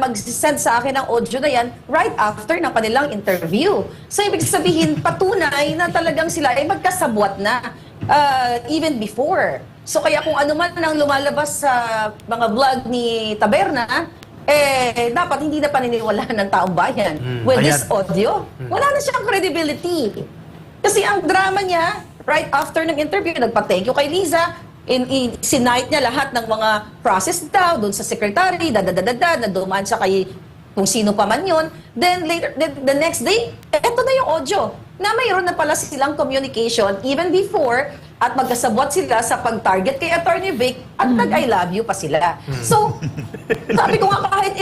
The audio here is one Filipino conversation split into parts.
mag-send sa akin ng audio na yan right after ng kanilang interview. So, ibig sabihin, patunay na talagang sila ay magkasabwat na even before. So, kaya kung ano man ang lumalabas sa mga vlog ni Taberna, dapat hindi na paniniwalaan ng taong bayan. With this audio, wala na siyang credibility. Kasi ang drama niya, right after ng interview, nagpa-thank you kay Liza, sinight niya lahat ng mga process daw doon sa secretary, na dumaan siya kay kung sino pa man yun. Then later, the next day, eto na yung audio na mayroon na pala silang communication even before at magkasabwat sila sa pag-target kay Attorney Vic at nag-I love you pa sila. So, sabi ko nga kahit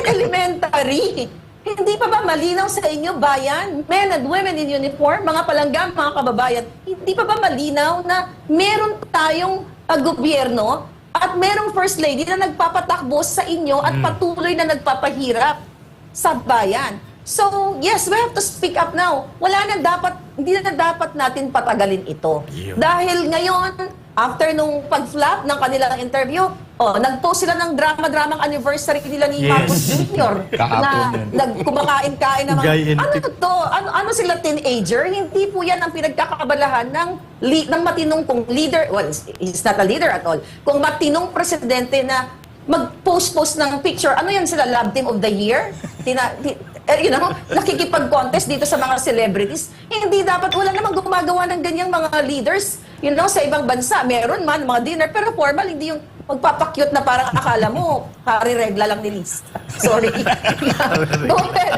elementary, hindi pa ba malinaw sa inyo, bayan, men and women in uniform, mga palanggam, mga kababayan, hindi pa ba malinaw na meron tayong gobyerno at merong First Lady na nagpapatakbo sa inyo at patuloy na nagpapahirap sa bayan? So, yes, we have to speak up now. Hindi na dapat natin patagalin ito. Dahil ngayon, after nung pag-flop ng kanilang interview, nag-post sila ng drama-dramang anniversary nila ni Marcos Jr. na kumakain-kain ng ano sila, teenager? Hindi po yan ang pinagkakabalahan ng matinong kung leader, well, he's not a leader at all, kung matinong presidente na mag-post-post ng picture. Ano yan sila, love team of the year? Nakikipag-contest dito sa mga celebrities. Hindi dapat, wala namang gumagawa ng ganyang mga leaders. Sa ibang bansa, meron man mga dinner, pero formal, hindi yung magpapakyut na parang akala mo, kariregla lang ni Liz. Sorry. Go ahead.